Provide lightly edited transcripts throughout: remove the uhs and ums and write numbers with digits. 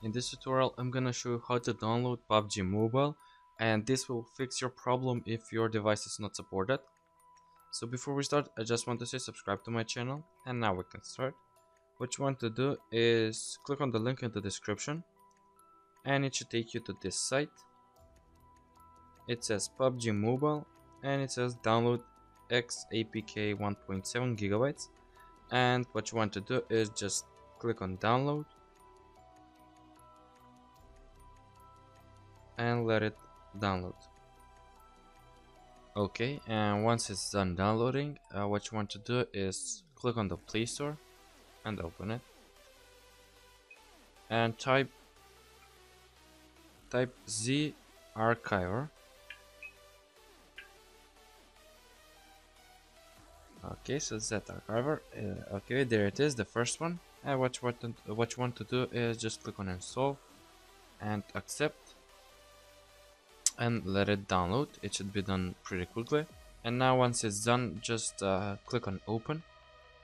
In this tutorial I'm gonna show you how to download PUBG Mobile, and this will fix your problem if your device is not supported. So before we start, I just want to say subscribe to my channel, and now we can start. What you want to do is click on the link in the description and it should take you to this site. It says PUBG Mobile and it says download XAPK 1.7 gigabytes, and what you want to do is just click on download and let it download. Okay, and once it's done downloading, what you want to do is click on the Play Store and open it, and type Z Archiver. Okay, so Z Archiver. Okay, there it is, the first one. And what you want to do is just click on install and accept and let it download. It should be done pretty quickly. And now once it's done, just click on open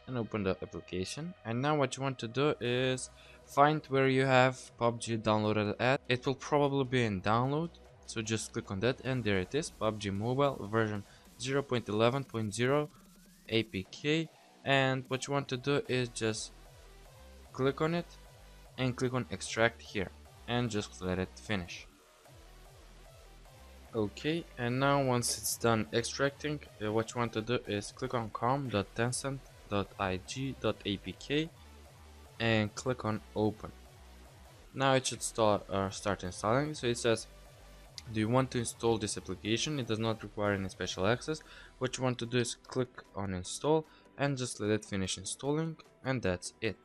and open the application. And now what you want to do is find where you have PUBG downloaded at. It will probably be in download, so just click on that, and there it is, PUBG Mobile version 0.11.0 APK. And what you want to do is just click on it and click on extract here and just let it finish. Okay, and now once it's done extracting, what you want to do is click on com.tencent.ig.apk and click on open. Now it should start installing. So it says, do you want to install this application? It does not require any special access. What you want to do is click on install and just let it finish installing, and that's it.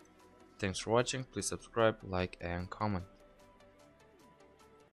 Thanks for watching. Please subscribe, like and comment.